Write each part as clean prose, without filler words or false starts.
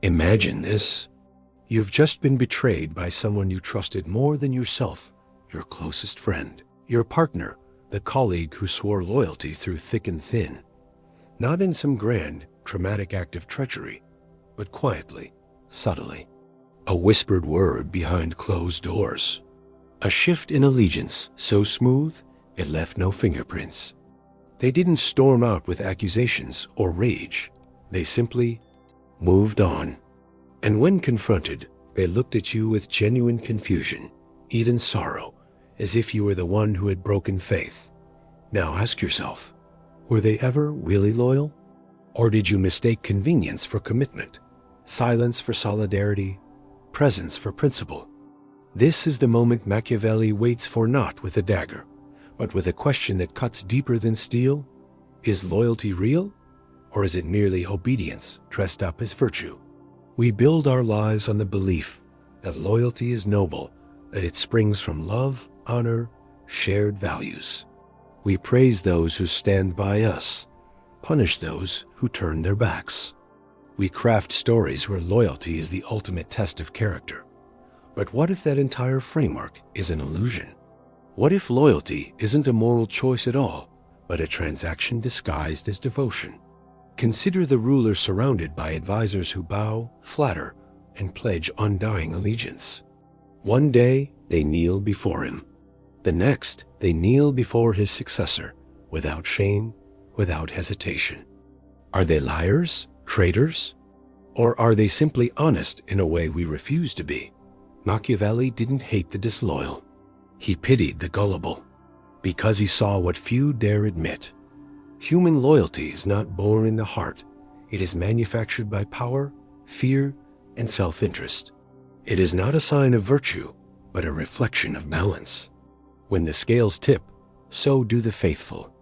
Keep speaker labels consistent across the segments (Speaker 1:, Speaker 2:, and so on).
Speaker 1: Imagine this. You've just been betrayed by someone you trusted more than yourself, your closest friend, your partner, the colleague who swore loyalty through thick and thin. Not in some grand, dramatic act of treachery, but quietly, subtly. A whispered word behind closed doors. A shift in allegiance so smooth it left no fingerprints. They didn't storm out with accusations or rage. They simply moved on. And when confronted, they looked at you with genuine confusion, even sorrow, as if you were the one who had broken faith. Now ask yourself, were they ever really loyal? Or did you mistake convenience for commitment, silence for solidarity, presence for principle? This is the moment Machiavelli waits for, not with a dagger, but with a question that cuts deeper than steel. Is loyalty real, or is it merely obedience dressed up as virtue? We build our lives on the belief that loyalty is noble, that it springs from love, honor, shared values. We praise those who stand by us, punish those who turn their backs. We craft stories where loyalty is the ultimate test of character. But what if that entire framework is an illusion? What if loyalty isn't a moral choice at all, but a transaction disguised as devotion? Consider the ruler surrounded by advisors who bow, flatter, and pledge undying allegiance. One day, they kneel before him. The next, they kneel before his successor, without shame, without hesitation. Are they liars, traitors? Or are they simply honest in a way we refuse to be? Machiavelli didn't hate the disloyal. He pitied the gullible, because he saw what few dare admit. Human loyalty is not born in the heart. It is manufactured by power, fear, and self-interest. It is not a sign of virtue, but a reflection of balance. When the scales tip, so do the faithful.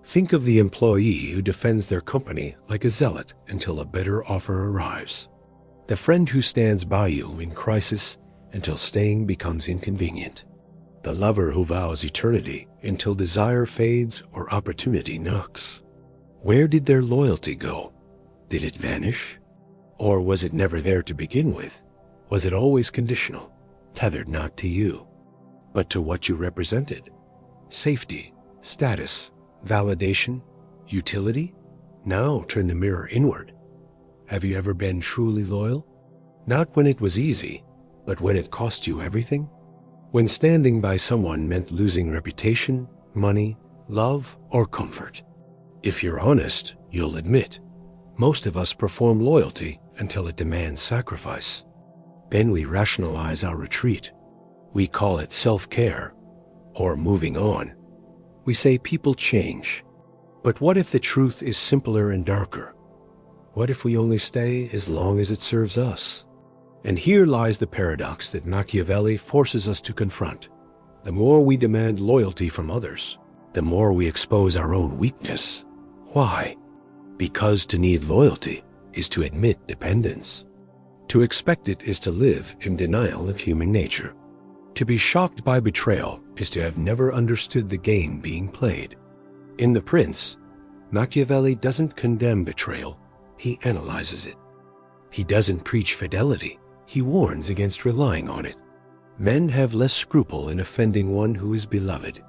Speaker 1: Think of the employee who defends their company like a zealot until a better offer arrives. The friend who stands by you in crisis until staying becomes inconvenient. The lover who vows eternity until desire fades or opportunity knocks. Where did their loyalty go? Did it vanish? Or was it never there to begin with? Was it always conditional, tethered not to you, but to what you represented? Safety, status, validation, utility? Now turn the mirror inward. Have you ever been truly loyal? Not when it was easy, but when it cost you everything? When standing by someone meant losing reputation, money, love, or comfort? If you're honest, you'll admit, most of us perform loyalty until it demands sacrifice. Then we rationalize our retreat. We call it self-care, or moving on. We say people change. But what if the truth is simpler and darker? What if we only stay as long as it serves us? And here lies the paradox that Machiavelli forces us to confront. The more we demand loyalty from others, the more we expose our own weakness. Why? Because to need loyalty is to admit dependence. To expect it is to live in denial of human nature. To be shocked by betrayal is to have never understood the game being played. In The Prince, Machiavelli doesn't condemn betrayal, he analyzes it. He doesn't preach fidelity, he warns against relying on it. Men have less scruple in offending one who is beloved,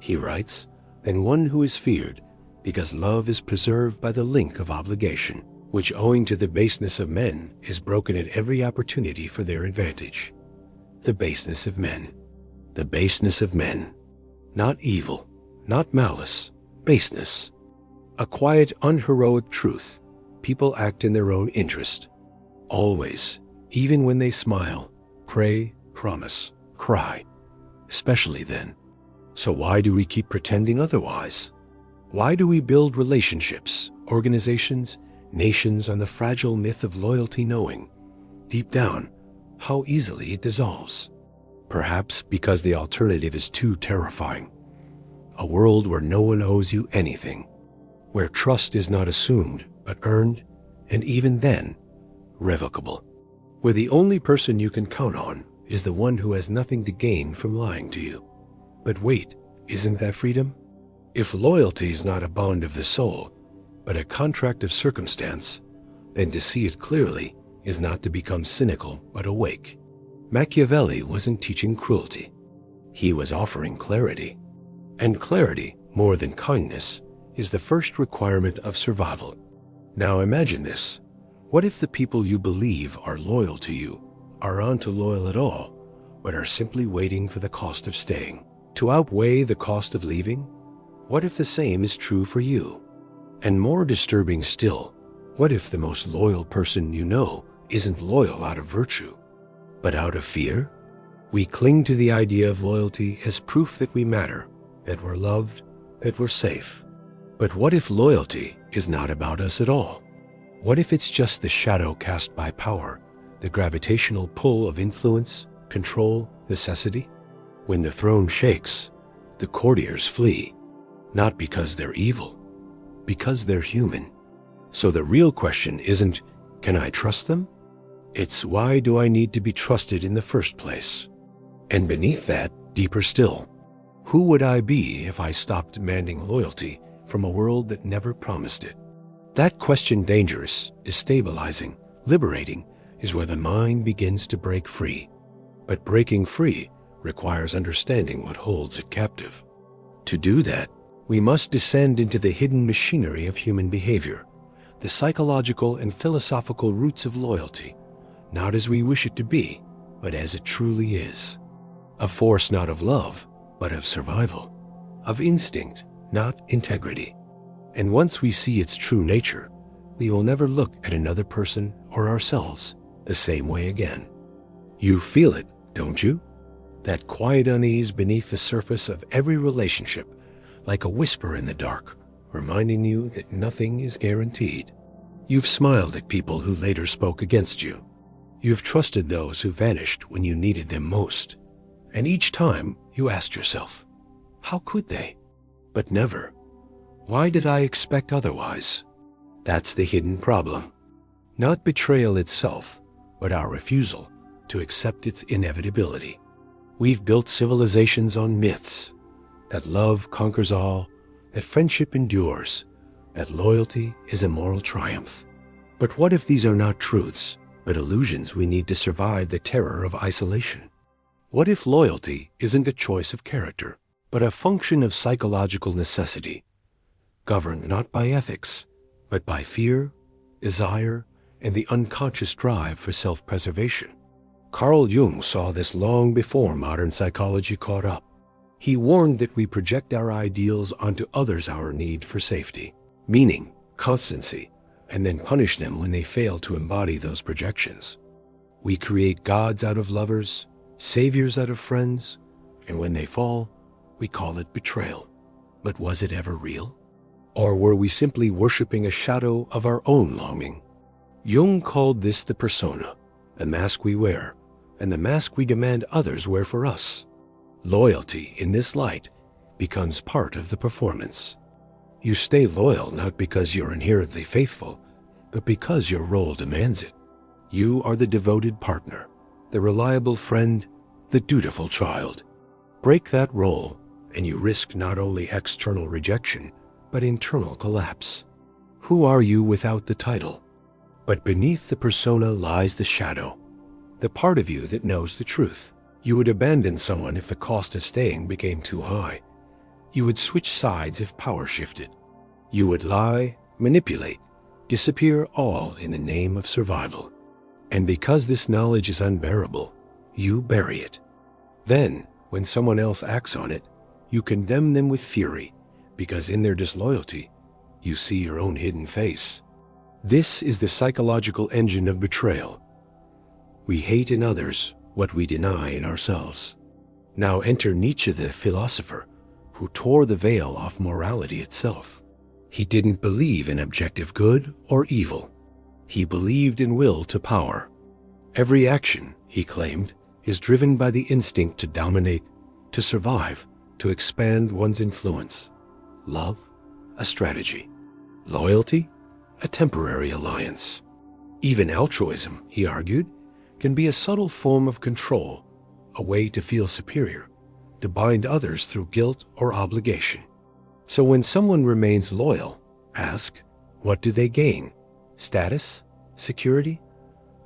Speaker 1: he writes, than one who is feared, because love is preserved by the link of obligation, which owing to the baseness of men is broken at every opportunity for their advantage. The baseness of men. The baseness of men. Not evil, not malice, baseness. A quiet, unheroic truth. People act in their own interest. Always, even when they smile, pray, promise, cry. Especially then. So why do we keep pretending otherwise? Why do we build relationships, organizations, nations on the fragile myth of loyalty, knowing, deep down, how easily it dissolves? Perhaps because the alternative is too terrifying. A world where no one owes you anything, where trust is not assumed but earned, and even then, revocable. Where the only person you can count on is the one who has nothing to gain from lying to you. But wait, isn't that freedom? If loyalty is not a bond of the soul, but a contract of circumstance, then to see it clearly, is not to become cynical but awake. Machiavelli wasn't teaching cruelty. He was offering clarity. And clarity, more than kindness, is the first requirement of survival. Now imagine this. What if the people you believe are loyal to you aren't loyal at all, but are simply waiting for the cost of staying to outweigh the cost of leaving? What if the same is true for you? And more disturbing still, what if the most loyal person you know isn't loyal out of virtue, but out of fear? We cling to the idea of loyalty as proof that we matter, that we're loved, that we're safe. But what if loyalty is not about us at all? What if it's just the shadow cast by power, the gravitational pull of influence, control, necessity? When the throne shakes, the courtiers flee, not because they're evil, because they're human. So the real question isn't, can I trust them? It's, why do I need to be trusted in the first place? And beneath that, deeper still, who would I be if I stopped demanding loyalty from a world that never promised it? That question, dangerous, destabilizing, liberating, is where the mind begins to break free. But breaking free requires understanding what holds it captive. To do that, we must descend into the hidden machinery of human behavior, the psychological and philosophical roots of loyalty, not as we wish it to be, but as it truly is. A force not of love, but of survival, of instinct, not integrity. And once we see its true nature, we will never look at another person or ourselves the same way again. You feel it, don't you? That quiet unease beneath the surface of every relationship, like a whisper in the dark, reminding you that nothing is guaranteed. You've smiled at people who later spoke against you. You've trusted those who vanished when you needed them most. And each time you asked yourself, how could they? But never, why did I expect otherwise? That's the hidden problem. Not betrayal itself, but our refusal to accept its inevitability. We've built civilizations on myths, that love conquers all, that friendship endures, that loyalty is a moral triumph. But what if these are not truths, but illusions we need to survive the terror of isolation? What if loyalty isn't a choice of character, but a function of psychological necessity, governed not by ethics, but by fear, desire, and the unconscious drive for self-preservation? Carl Jung saw this long before modern psychology caught up. He warned that we project our ideals onto others our need for safety, meaning, constancy, and then punish them when they fail to embody those projections. We create gods out of lovers, saviors out of friends, and when they fall, we call it betrayal. But was it ever real? Or were we simply worshiping a shadow of our own longing? Jung called this the persona, the mask we wear, and the mask we demand others wear for us. Loyalty, in this light, becomes part of the performance. You stay loyal not because you're inherently faithful, but because your role demands it. You are the devoted partner, the reliable friend, the dutiful child. Break that role, and you risk not only external rejection, but internal collapse. Who are you without the title? But beneath the persona lies the shadow, the part of you that knows the truth. You would abandon someone if the cost of staying became too high. You would switch sides if power shifted. You would lie, manipulate, disappear, all in the name of survival. And because this knowledge is unbearable, you bury it. Then, when someone else acts on it, you condemn them with fury, because in their disloyalty, you see your own hidden face. This is the psychological engine of betrayal. We hate in others what we deny in ourselves. Now enter Nietzsche, the philosopher, who tore the veil off morality itself. He didn't believe in objective good or evil. He believed in will to power. Every action, he claimed, is driven by the instinct to dominate, to survive, to expand one's influence. Love, a strategy. Loyalty, a temporary alliance. Even altruism, he argued, can be a subtle form of control, a way to feel superior, to bind others through guilt or obligation. So when someone remains loyal, ask, what do they gain? Status? Security?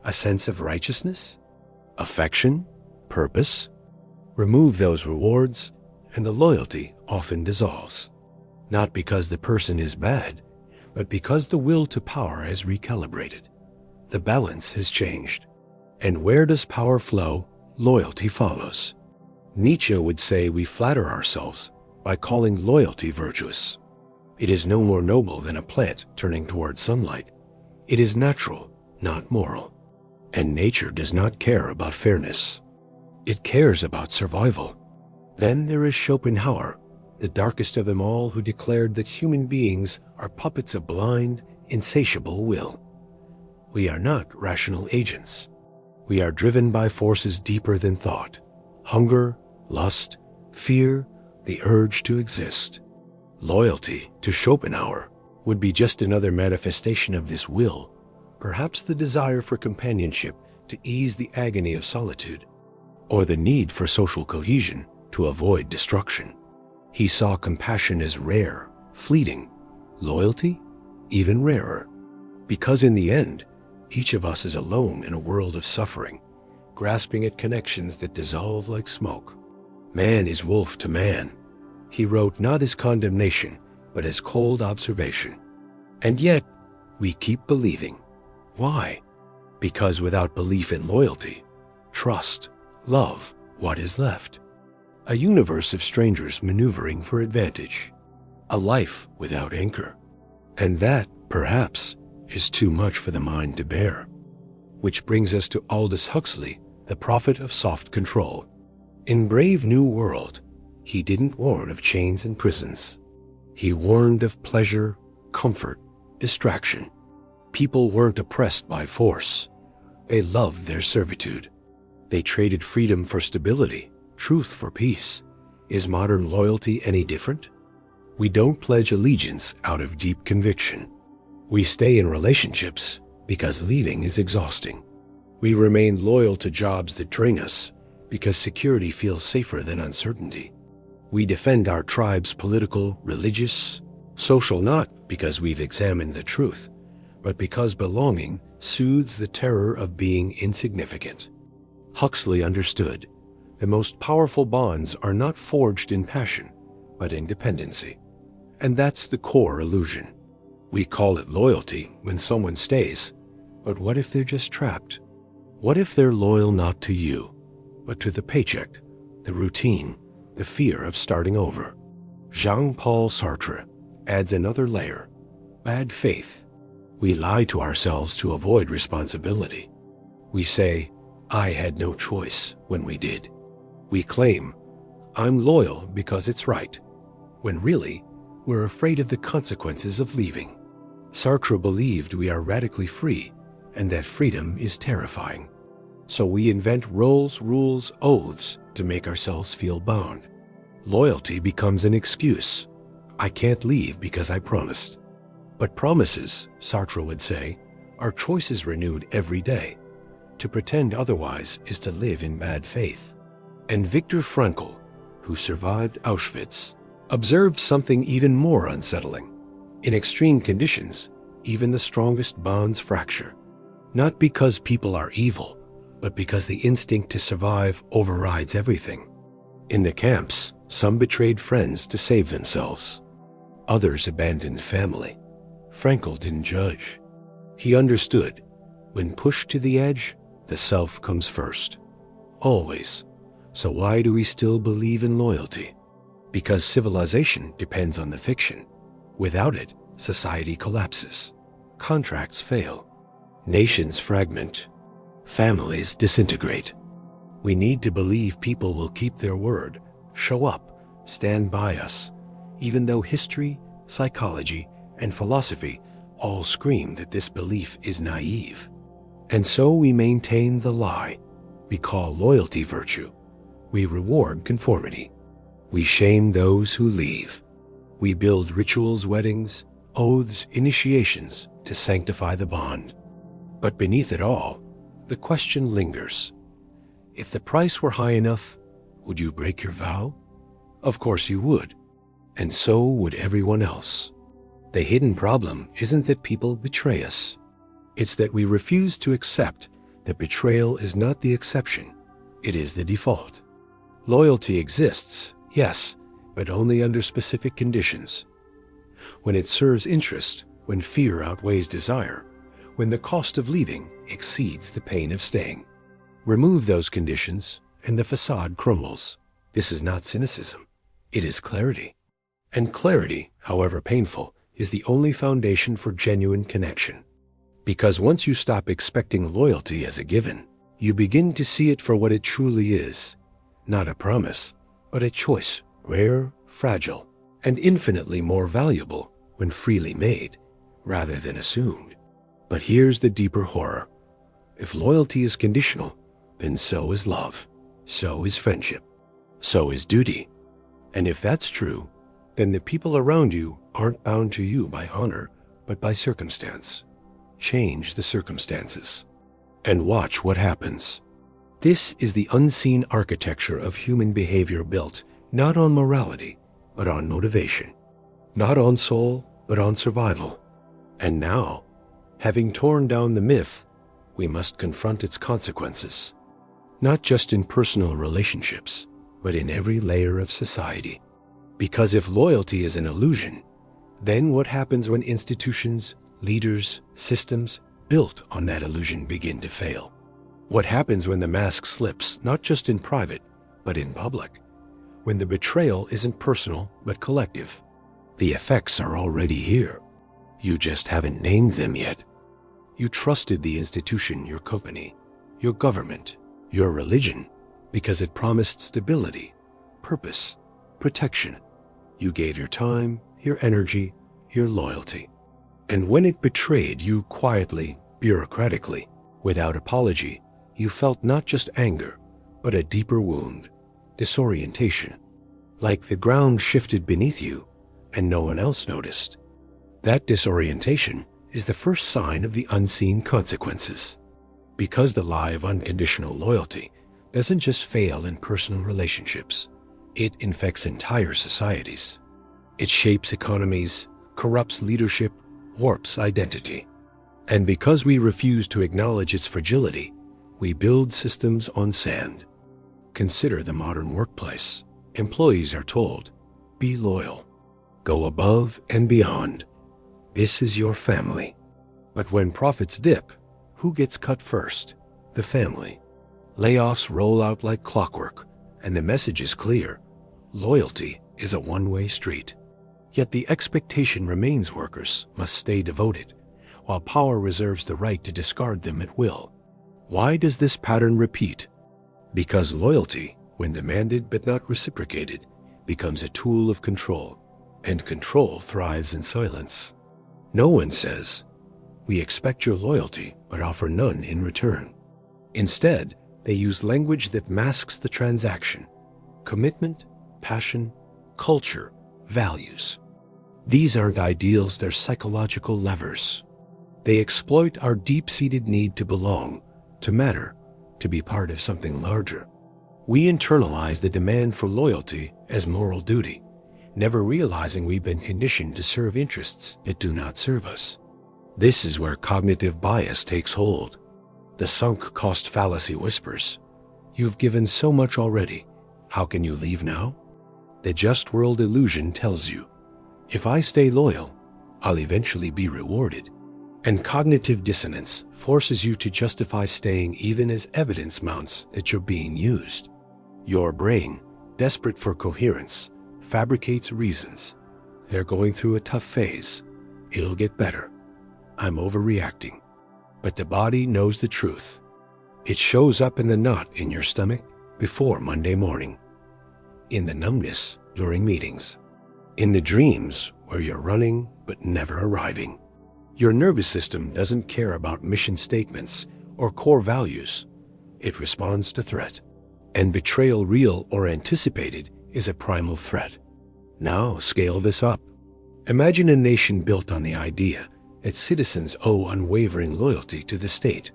Speaker 1: A sense of righteousness? Affection? Purpose? Remove those rewards, and the loyalty often dissolves. Not because the person is bad, but because the will to power has recalibrated. The balance has changed. And where does power flow, loyalty follows. Nietzsche would say we flatter ourselves by calling loyalty virtuous. It is no more noble than a plant turning toward sunlight. It is natural, not moral. And nature does not care about fairness. It cares about survival. Then there is Schopenhauer, the darkest of them all, who declared that human beings are puppets of blind, insatiable will. We are not rational agents. We are driven by forces deeper than thought: hunger, lust, fear, the urge to exist. Loyalty, to Schopenhauer, would be just another manifestation of this will, perhaps the desire for companionship to ease the agony of solitude, or the need for social cohesion to avoid destruction. He saw compassion as rare, fleeting, loyalty even rarer, because in the end, each of us is alone in a world of suffering, grasping at connections that dissolve like smoke. Man is wolf to man, he wrote, not as condemnation, but as cold observation. And yet, we keep believing. Why? Because without belief in loyalty, trust, love, what is left? A universe of strangers maneuvering for advantage. A life without anchor. And that, perhaps, is too much for the mind to bear. Which brings us to Aldous Huxley, the prophet of soft control. In Brave New World, he didn't warn of chains and prisons. He warned of pleasure, comfort, distraction. People weren't oppressed by force. They loved their servitude. They traded freedom for stability, truth for peace. Is modern loyalty any different? We don't pledge allegiance out of deep conviction. We stay in relationships because leaving is exhausting. We remain loyal to jobs that drain us because security feels safer than uncertainty. We defend our tribe's political, religious, social, not because we've examined the truth, but because belonging soothes the terror of being insignificant. Huxley understood the most powerful bonds are not forged in passion, but in dependency. And that's the core illusion. We call it loyalty when someone stays, but what if they're just trapped? What if they're loyal not to you, but to the paycheck, the routine, the fear of starting over? Jean-Paul Sartre adds another layer: bad faith. We lie to ourselves to avoid responsibility. We say, I had no choice, when we did. We claim, I'm loyal because it's right, when really, we're afraid of the consequences of leaving. Sartre believed we are radically free, and that freedom is terrifying. So we invent roles, rules, oaths to make ourselves feel bound. Loyalty becomes an excuse. I can't leave because I promised. But promises, Sartre would say, are choices renewed every day. To pretend otherwise is to live in bad faith. And Viktor Frankl, who survived Auschwitz, observed something even more unsettling. In extreme conditions, even the strongest bonds fracture. Not because people are evil, but because the instinct to survive overrides everything. In the camps, some betrayed friends to save themselves. Others abandoned family. Frankl didn't judge. He understood, when pushed to the edge, the self comes first. Always. So why do we still believe in loyalty? Because civilization depends on the fiction. Without it, society collapses. Contracts fail. Nations fragment. Families disintegrate. We need to believe people will keep their word, show up, stand by us, even though history, psychology, and philosophy all scream that this belief is naive. And so we maintain the lie. We call loyalty virtue. We reward conformity. We shame those who leave. We build rituals, weddings, oaths, initiations to sanctify the bond. But beneath it all, the question lingers. If the price were high enough, would you break your vow? Of course you would. And so would everyone else. The hidden problem isn't that people betray us. It's that we refuse to accept that betrayal is not the exception, it is the default. Loyalty exists, yes, but only under specific conditions. When it serves interest, when fear outweighs desire, when the cost of leaving exceeds the pain of staying. Remove those conditions, and the facade crumbles. This is not cynicism. It is clarity. And clarity, however painful, is the only foundation for genuine connection. Because once you stop expecting loyalty as a given, you begin to see it for what it truly is. Not a promise, but a choice, rare, fragile, and infinitely more valuable when freely made, rather than assumed. But here's the deeper horror. If loyalty is conditional, then so is love, so is friendship, so is duty. And if that's true, then the people around you aren't bound to you by honor, but by circumstance. Change the circumstances, and watch what happens. This is the unseen architecture of human behavior built not on morality, but on motivation. Not on soul, but on survival. And now, having torn down the myth, we must confront its consequences. Not just in personal relationships, but in every layer of society. Because if loyalty is an illusion, then what happens when institutions, leaders, systems built on that illusion begin to fail? What happens when the mask slips, not just in private, but in public? When the betrayal isn't personal, but collective? The effects are already here. You just haven't named them yet. You trusted the institution, your company, your government, your religion, because it promised stability, purpose, protection. You gave your time, your energy, your loyalty. And when it betrayed you quietly, bureaucratically, without apology, you felt not just anger, but a deeper wound, disorientation. Like the ground shifted beneath you, and no one else noticed. That disorientation is the first sign of the unseen consequences. Because the lie of unconditional loyalty doesn't just fail in personal relationships, it infects entire societies. It shapes economies, corrupts leadership, warps identity. And because we refuse to acknowledge its fragility, we build systems on sand. Consider the modern workplace. Employees are told, be loyal, go above and beyond. This is your family. But when profits dip, who gets cut first? The family. Layoffs roll out like clockwork, and the message is clear. Loyalty is a one-way street. Yet the expectation remains workers must stay devoted, while power reserves the right to discard them at will. Why does this pattern repeat? Because loyalty, when demanded but not reciprocated, becomes a tool of control, and control thrives in silence. No one says, we expect your loyalty but offer none in return. Instead, they use language that masks the transaction: commitment, passion, culture, values. These aren't ideals, they're psychological levers. They exploit our deep-seated need to belong, to matter, to be part of something larger. We internalize the demand for loyalty as moral duty, never realizing we've been conditioned to serve interests that do not serve us. This is where cognitive bias takes hold. The sunk cost fallacy whispers, you've given so much already, how can you leave now? The just world illusion tells you, if I stay loyal, I'll eventually be rewarded. And cognitive dissonance forces you to justify staying even as evidence mounts that you're being used. Your brain, desperate for coherence, fabricates reasons. They're going through a tough phase. It'll get better. I'm overreacting. But the body knows the truth. It shows up in the knot in your stomach before Monday morning, in the numbness during meetings, in the dreams where you're running but never arriving. Your nervous system doesn't care about mission statements or core values. It responds to threat. And betrayal, real or anticipated, is a primal threat. Now scale this up. Imagine a nation built on the idea that citizens owe unwavering loyalty to the state.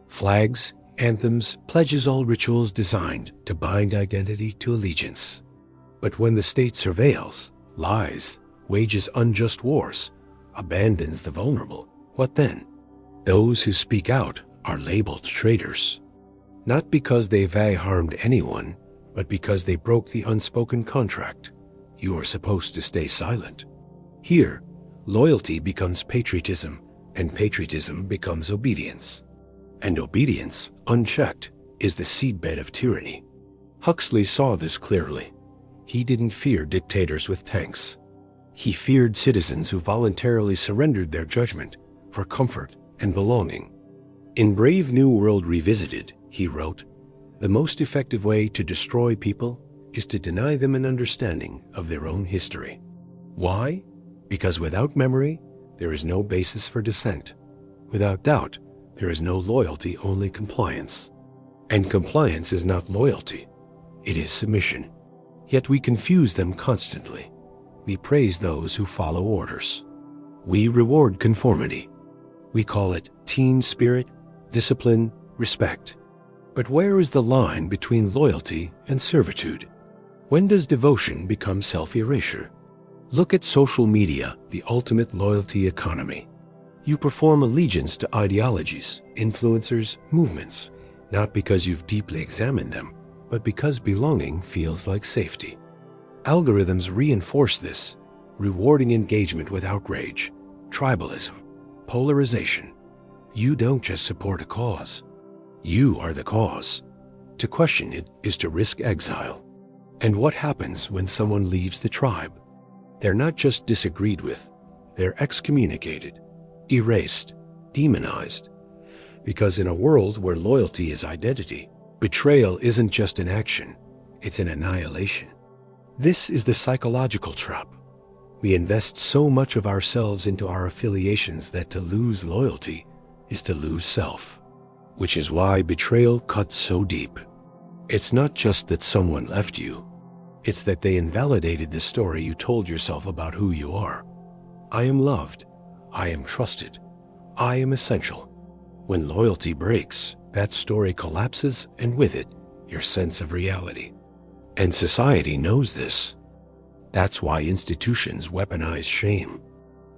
Speaker 1: Flags, anthems, pledges, all rituals designed to bind identity to allegiance. But when the state surveils, lies, wages unjust wars, abandons the vulnerable, what then? Those who speak out are labeled traitors. Not because they harmed anyone, but because they broke the unspoken contract. You are supposed to stay silent. Here, loyalty becomes patriotism, and patriotism becomes obedience. And obedience, unchecked, is the seedbed of tyranny. Huxley saw this clearly. He didn't fear dictators with tanks. He feared citizens who voluntarily surrendered their judgment for comfort and belonging. In Brave New World Revisited, he wrote, "The most effective way to destroy people is to deny them an understanding of their own history." Why? Because without memory, there is no basis for dissent. Without doubt, there is no loyalty, only compliance. And compliance is not loyalty. It is submission. Yet we confuse them constantly. We praise those who follow orders. We reward conformity. We call it team spirit, discipline, respect. But where is the line between loyalty and servitude? When does devotion become self-erasure? Look at social media, the ultimate loyalty economy. You perform allegiance to ideologies, influencers, movements, not because you've deeply examined them, but because belonging feels like safety. Algorithms reinforce this, rewarding engagement with outrage, tribalism, polarization. You don't just support a cause. You are the cause. To question it is to risk exile. And what happens when someone leaves the tribe? They're not just disagreed with, they're excommunicated, erased, demonized. Because in a world where loyalty is identity, betrayal isn't just an action, it's an annihilation. This is the psychological trap. We invest so much of ourselves into our affiliations that to lose loyalty is to lose self. Which is why betrayal cuts so deep. It's not just that someone left you, it's that they invalidated the story you told yourself about who you are. I am loved. I am trusted. I am essential. When loyalty breaks, that story collapses, and with it, your sense of reality. And society knows this. That's why institutions weaponize shame.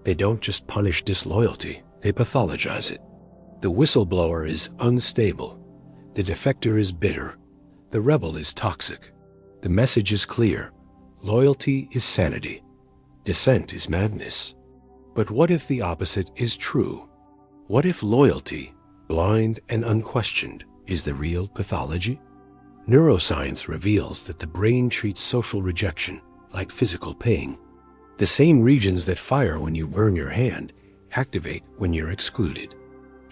Speaker 1: They don't just punish disloyalty, they pathologize it. The whistleblower is unstable. The defector is bitter. The rebel is toxic. The message is clear. Loyalty is sanity. Dissent is madness. But what if the opposite is true? What if loyalty, blind and unquestioned, is the real pathology? Neuroscience reveals that the brain treats social rejection like physical pain. The same regions that fire when you burn your hand activate when you're excluded.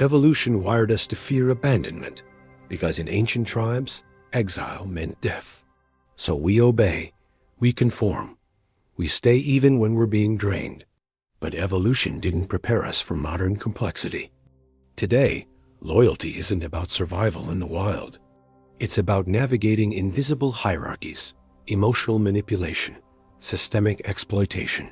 Speaker 1: Evolution wired us to fear abandonment, because in ancient tribes, exile meant death. So we obey, we conform, we stay even when we're being drained. But evolution didn't prepare us for modern complexity. Today, loyalty isn't about survival in the wild. It's about navigating invisible hierarchies, emotional manipulation, systemic exploitation.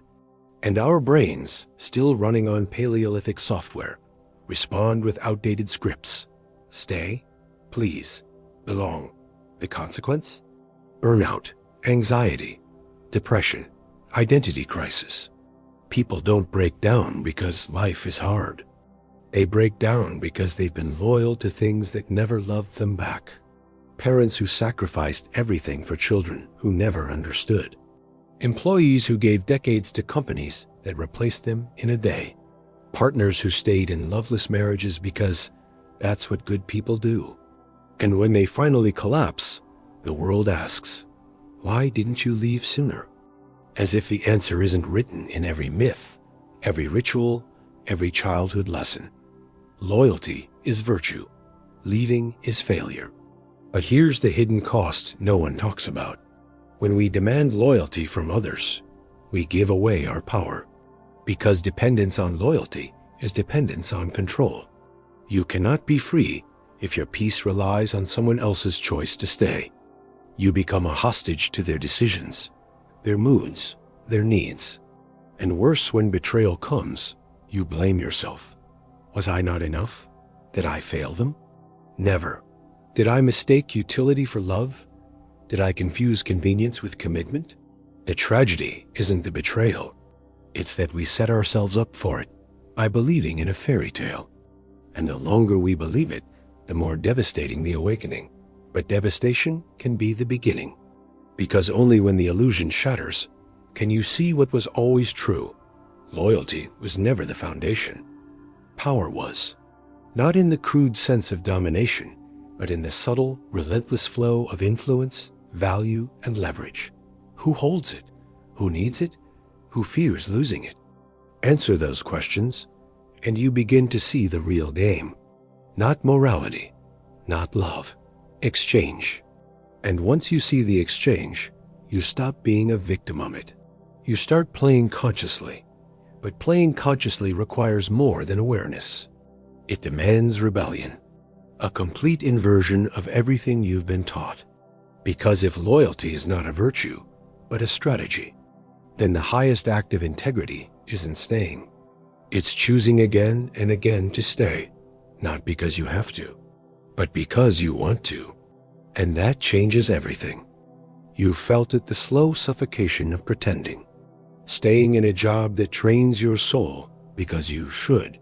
Speaker 1: And our brains, still running on Paleolithic software, respond with outdated scripts. Stay, please, belong. The consequence? Burnout, anxiety, depression, identity crisis. People don't break down because life is hard. They break down because they've been loyal to things that never loved them back. Parents who sacrificed everything for children who never understood. Employees who gave decades to companies that replaced them in a day. Partners who stayed in loveless marriages because that's what good people do. And when they finally collapse, the world asks, why didn't you leave sooner? As if the answer isn't written in every myth, every ritual, every childhood lesson. Loyalty is virtue. Leaving is failure. But here's the hidden cost no one talks about. When we demand loyalty from others, we give away our power. Because dependence on loyalty is dependence on control. You cannot be free if your peace relies on someone else's choice to stay. You become a hostage to their decisions, their moods, their needs. And worse, when betrayal comes, you blame yourself. Was I not enough? Did I fail them? Never. Did I mistake utility for love? Did I confuse convenience with commitment? The tragedy isn't the betrayal. It's that we set ourselves up for it by believing in a fairy tale. And the longer we believe it, the more devastating the awakening. But devastation can be the beginning. Because only when the illusion shatters can you see what was always true. Loyalty was never the foundation. Power was. Not in the crude sense of domination, but in the subtle, relentless flow of influence, value, and leverage. Who holds it? Who needs it? Who fears losing it? Answer those questions, and you begin to see the real game. Not morality, not love. Exchange. And once you see the exchange, you stop being a victim of it. You start playing consciously. But playing consciously requires more than awareness. It demands rebellion. A complete inversion of everything you've been taught. Because if loyalty is not a virtue, but a strategy, then the highest act of integrity isn't staying. It's choosing again and again to stay, not because you have to, but because you want to. And that changes everything. You've felt it, the slow suffocation of pretending. Staying in a job that trains your soul because you should.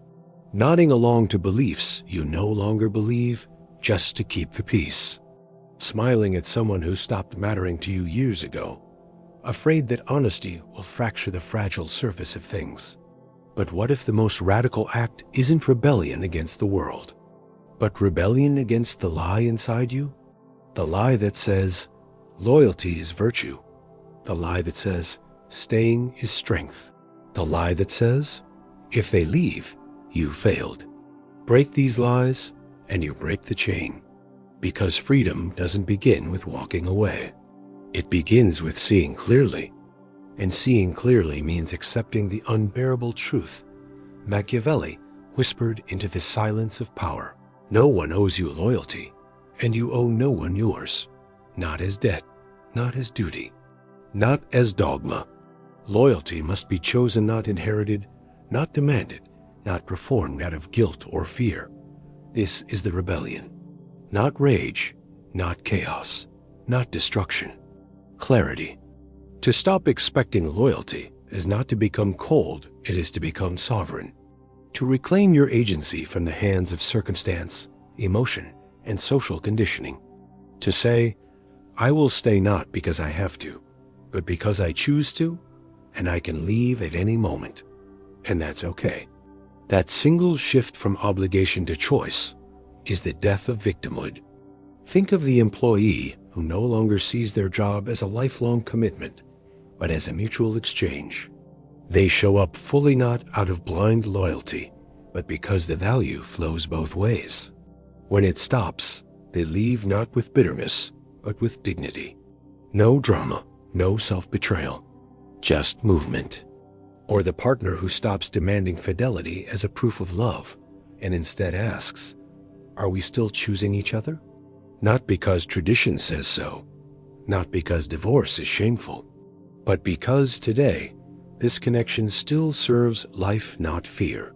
Speaker 1: Nodding along to beliefs you no longer believe just to keep the peace. Smiling at someone who stopped mattering to you years ago. Afraid that honesty will fracture the fragile surface of things. But what if the most radical act isn't rebellion against the world, but rebellion against the lie inside you? The lie that says, loyalty is virtue. The lie that says, staying is strength. The lie that says, if they leave, you failed. Break these lies, and you break the chain. Because freedom doesn't begin with walking away. It begins with seeing clearly. And seeing clearly means accepting the unbearable truth. Machiavelli whispered into the silence of power. No one owes you loyalty, and you owe no one yours. Not as debt, not as duty, not as dogma. Loyalty must be chosen, not inherited, not demanded, not performed out of guilt or fear. This is the rebellion. Not rage, not chaos, not destruction. Clarity. To stop expecting loyalty is not to become cold, it is to become sovereign. To reclaim your agency from the hands of circumstance, emotion, and social conditioning. To say, I will stay not because I have to, but because I choose to, and I can leave at any moment. And that's okay. That single shift from obligation to choice is the death of victimhood. Think of the employee who no longer sees their job as a lifelong commitment, but as a mutual exchange. They show up fully not out of blind loyalty, but because the value flows both ways. When it stops, they leave not with bitterness, but with dignity. No drama, no self-betrayal, just movement. Or the partner who stops demanding fidelity as a proof of love and instead asks, are we still choosing each other? Not because tradition says so, not because divorce is shameful, but because today, this connection still serves life, not fear.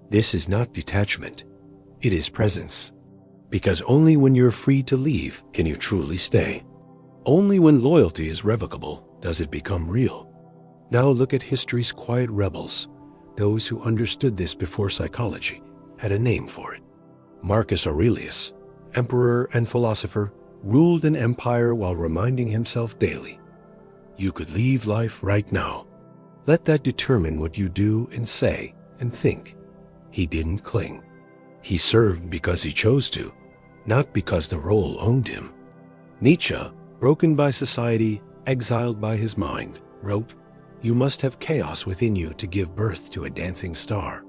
Speaker 1: This is not detachment, it is presence. Because only when you're free to leave can you truly stay. Only when loyalty is revocable does it become real. Now look at history's quiet rebels, those who understood this before psychology had a name for it. Marcus Aurelius, emperor and philosopher, ruled an empire while reminding himself daily, you could leave life right now. Let that determine what you do and say and think. He didn't cling. He served because he chose to, not because the role owned him. Nietzsche, broken by society, exiled by his mind, wrote, you must have chaos within you to give birth to a dancing star.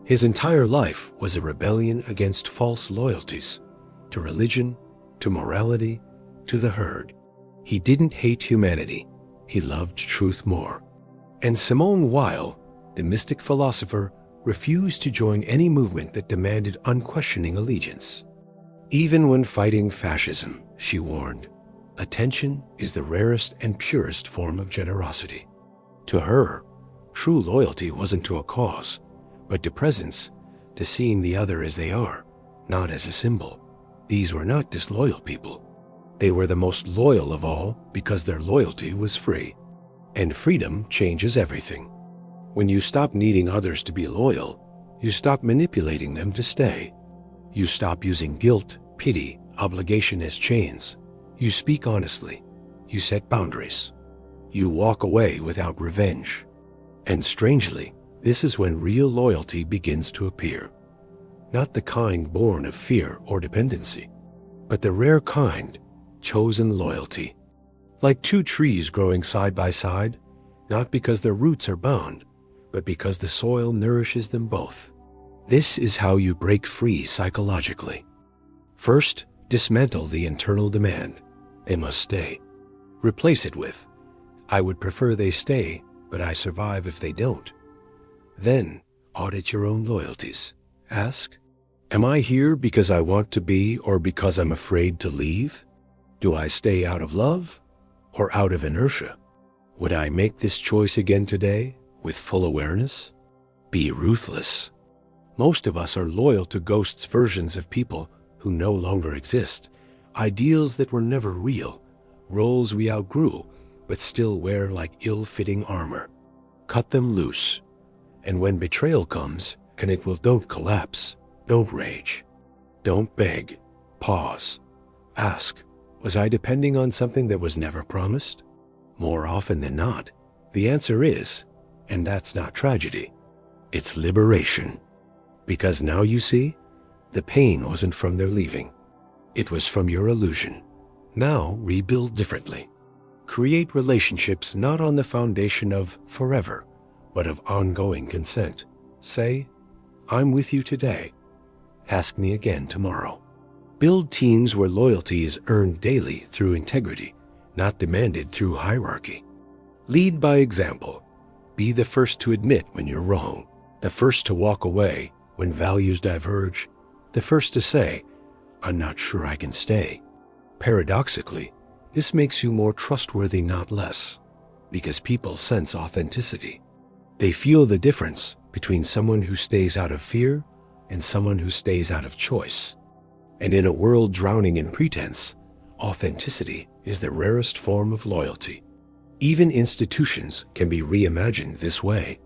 Speaker 1: His entire life was a rebellion against false loyalties, to religion, to morality, to the herd. He didn't hate humanity. He loved truth more. And Simone Weil, the mystic philosopher, refused to join any movement that demanded unquestioning allegiance. Even when fighting fascism, she warned, attention is the rarest and purest form of generosity. To her, true loyalty wasn't to a cause, but to presence, to seeing the other as they are, not as a symbol. These were not disloyal people. They were the most loyal of all because their loyalty was free. And freedom changes everything. When you stop needing others to be loyal, you stop manipulating them to stay. You stop using guilt, pity, obligation as chains. You speak honestly. You set boundaries. You walk away without revenge. And strangely, this is when real loyalty begins to appear. Not the kind born of fear or dependency, but the rare kind, chosen loyalty. Like two trees growing side by side, not because their roots are bound, but because the soil nourishes them both. This is how you break free psychologically. First, dismantle the internal demand. They must stay. Replace it with, I would prefer they stay, but I survive if they don't. Then, audit your own loyalties. Ask, am I here because I want to be or because I'm afraid to leave? Do I stay out of love or out of inertia? Would I make this choice again today with full awareness? Be ruthless. Most of us are loyal to ghosts' versions of people who no longer exist, ideals that were never real, roles we outgrew but still wear like ill-fitting armor. Cut them loose. And when betrayal comes, don't collapse. Don't rage. Don't beg. Pause. Ask, was I depending on something that was never promised? More often than not, the answer is, and that's not tragedy. It's liberation. Because now you see, the pain wasn't from their leaving. It was from your illusion. Now rebuild differently. Create relationships not on the foundation of forever, but of ongoing consent. Say, I'm with you today. Ask me again tomorrow. Build teams where loyalty is earned daily through integrity, not demanded through hierarchy. Lead by example. Be the first to admit when you're wrong, the first to walk away when values diverge, the first to say, I'm not sure I can stay. Paradoxically, this makes you more trustworthy, not less, because people sense authenticity. They feel the difference between someone who stays out of fear and someone who stays out of choice. And in a world drowning in pretense, authenticity is the rarest form of loyalty. Even institutions can be reimagined this way.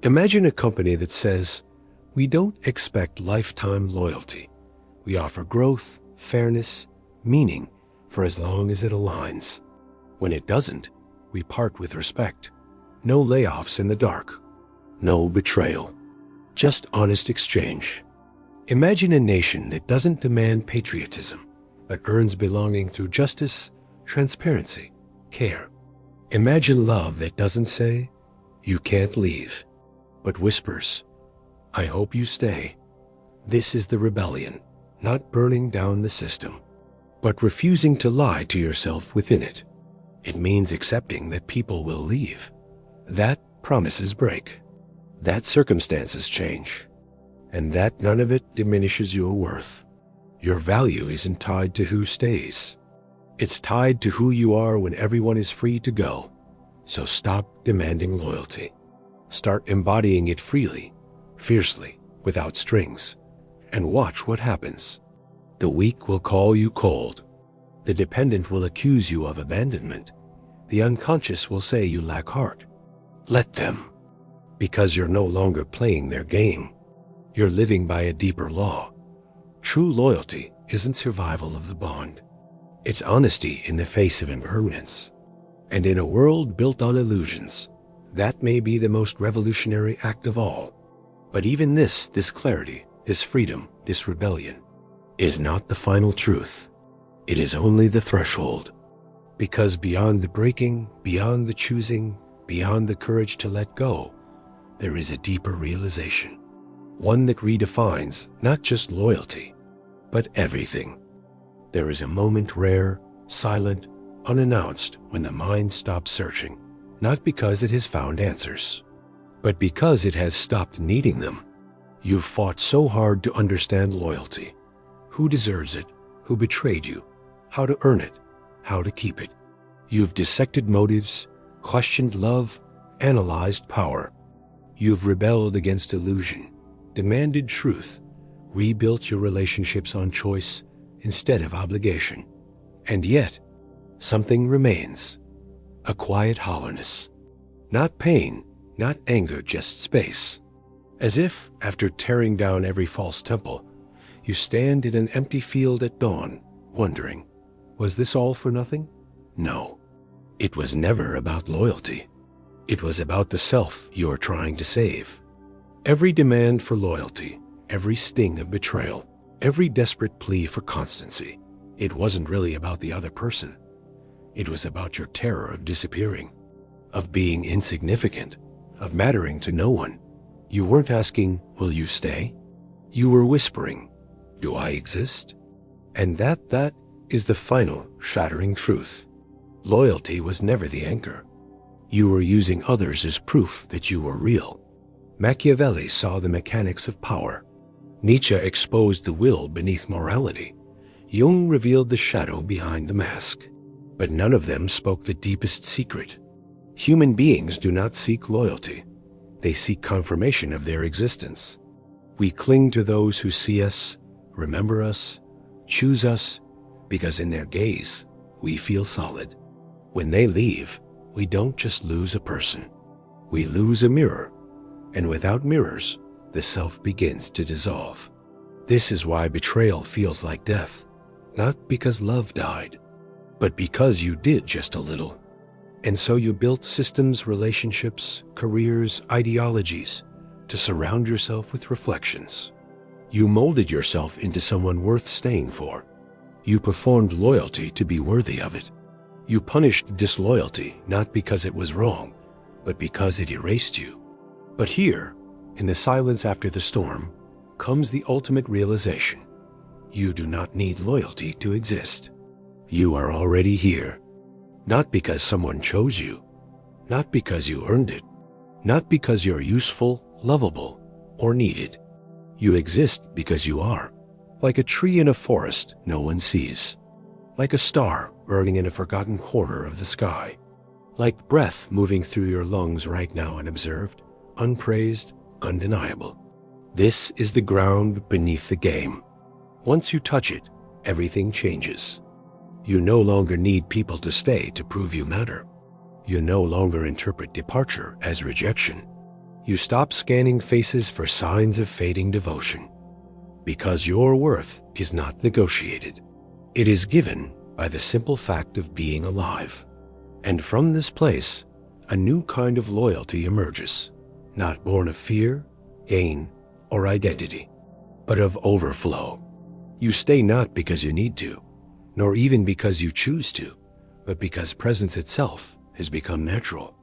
Speaker 1: Imagine a company that says, we don't expect lifetime loyalty. We offer growth, fairness, meaning for as long as it aligns. When it doesn't, we part with respect. No layoffs in the dark. No betrayal. Just honest exchange. Imagine a nation that doesn't demand patriotism, but earns belonging through justice, transparency, care. Imagine love that doesn't say, you can't leave, but whispers, I hope you stay. This is the rebellion, not burning down the system, but refusing to lie to yourself within it. It means accepting that people will leave, that promises break, that circumstances change, and that none of it diminishes your worth. Your value isn't tied to who stays. It's tied to who you are when everyone is free to go. So stop demanding loyalty. Start embodying it freely, fiercely, without strings, and watch what happens. The weak will call you cold. The dependent will accuse you of abandonment. The unconscious will say you lack heart. Let them, because you're no longer playing their game. You're living by a deeper law. True loyalty isn't survival of the bond. It's honesty in the face of impermanence. And in a world built on illusions, that may be the most revolutionary act of all. But even this clarity, this freedom, this rebellion, is not the final truth. It is only the threshold. Because beyond the breaking, beyond the choosing, beyond the courage to let go, there is a deeper realization. One that redefines not just loyalty, but everything. There is a moment rare, silent, unannounced when the mind stops searching, not because it has found answers, but because it has stopped needing them. You've fought so hard to understand loyalty. Who deserves it? Who betrayed you? How to earn it? How to keep it? You've dissected motives, questioned love, analyzed power. You've rebelled against illusion, demanded truth, rebuilt your relationships on choice instead of obligation. And yet, something remains, a quiet hollowness. Not pain, not anger, just space. As if, after tearing down every false temple, You stand in an empty field at dawn, wondering, was this all for nothing? No. It was never about loyalty. It was about the self you are trying to save. Every demand for loyalty, every sting of betrayal, every desperate plea for constancy, it wasn't really about the other person. It was about your terror of disappearing, of being insignificant, of mattering to no one. You weren't asking, will you stay? You were whispering, do I exist? And that is the final, shattering truth. Loyalty was never the anchor. You were using others as proof that you were real. Machiavelli saw the mechanics of power. Nietzsche exposed the will beneath morality. Jung revealed the shadow behind the mask. But none of them spoke the deepest secret. Human beings do not seek loyalty. They seek confirmation of their existence. We cling to those who see us, remember us, choose us, because in their gaze, we feel solid. When they leave, we don't just lose a person. We lose a mirror, and without mirrors, the self begins to dissolve. This is why betrayal feels like death, not because love died, but because you did just a little. And so you built systems, relationships, careers, ideologies to surround yourself with reflections. You molded yourself into someone worth staying for. You performed loyalty to be worthy of it. You punished disloyalty not because it was wrong, but because it erased you. But here, in the silence after the storm, comes the ultimate realization. You do not need loyalty to exist. You are already here. Not because someone chose you, not because you earned it, not because you're useful, lovable, or needed. You exist because you are, like a tree in a forest no one sees, like a star burning in a forgotten corner of the sky, like breath moving through your lungs right now unobserved, unpraised, undeniable. This is the ground beneath the game. Once you touch it, everything changes. You no longer need people to stay to prove you matter. You no longer interpret departure as rejection. You stop scanning faces for signs of fading devotion. Because your worth is not negotiated. It is given by the simple fact of being alive. And from this place, a new kind of loyalty emerges, not born of fear, gain, or identity, but of overflow. You stay not because you need to, nor even because you choose to, but because presence itself has become natural.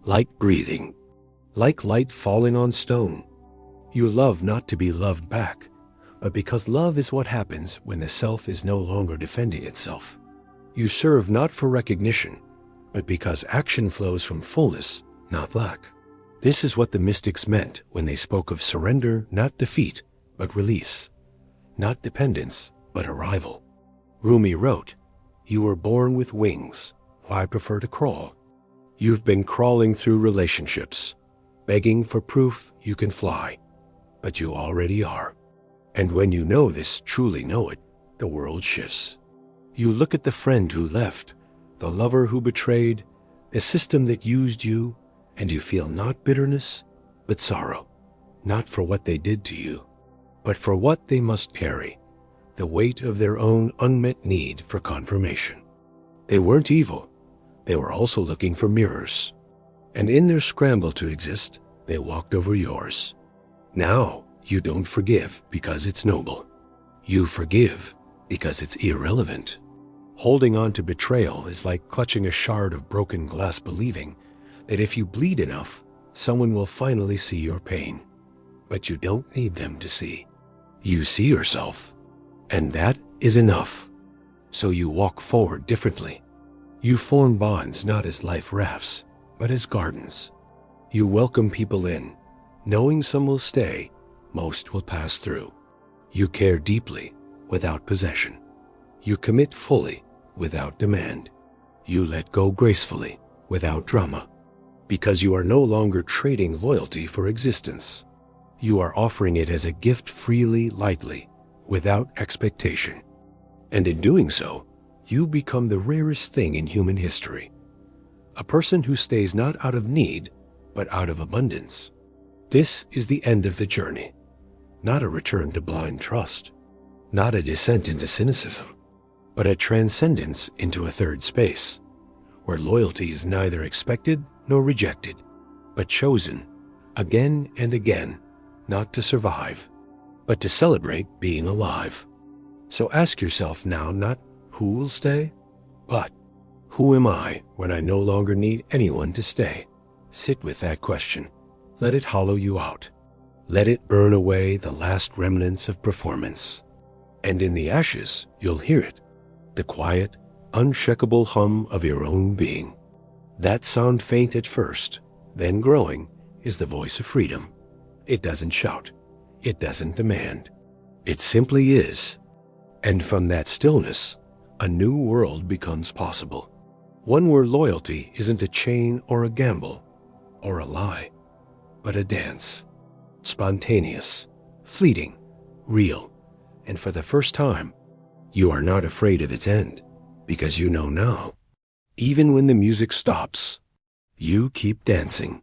Speaker 1: Like breathing, like light falling on stone. You love not to be loved back, but because love is what happens when the self is no longer defending itself. You serve not for recognition, but because action flows from fullness, not lack. This is what the mystics meant when they spoke of surrender, not defeat, but release, not dependence, but arrival. Rumi wrote, "You were born with wings. Why prefer to crawl? You've been crawling through relationships, begging for proof you can fly, but you already are." And when you know this, truly know it, the world shifts. You look at the friend who left, the lover who betrayed, the system that used you, and you feel not bitterness, but sorrow, not for what they did to you, but for what they must carry, the weight of their own unmet need for confirmation. They weren't evil. They were also looking for mirrors. And in their scramble to exist, they walked over yours. Now, you don't forgive because it's noble. You forgive because it's irrelevant. Holding on to betrayal is like clutching a shard of broken glass, believing that if you bleed enough, someone will finally see your pain. But you don't need them to see. You see yourself. And that is enough. So you walk forward differently. You form bonds not as life rafts, but as gardens. You welcome people in, knowing some will stay, most will pass through. You care deeply without possession. You commit fully without demand. You let go gracefully without drama. Because you are no longer trading loyalty for existence. You are offering it as a gift freely, lightly, without expectation. And in doing so, you become the rarest thing in human history. A person who stays not out of need, but out of abundance. This is the end of the journey, not a return to blind trust. Not a descent into cynicism, but a transcendence into a third space, where loyalty is neither expected nor rejected, but chosen again and again, not to survive, but to celebrate being alive. So ask yourself now not who will stay, but who am I when I no longer need anyone to stay? Sit with that question. Let it hollow you out. Let it burn away the last remnants of performance. And in the ashes, you'll hear it, the quiet, unshakable hum of your own being. That sound faint at first, then growing, is the voice of freedom. It doesn't shout. It doesn't demand. It simply is. And from that stillness, a new world becomes possible. One where loyalty isn't a chain or a gamble or a lie, but a dance. Spontaneous, fleeting, real. And for the first time, you are not afraid of its end, because you know now, even when the music stops, you keep dancing.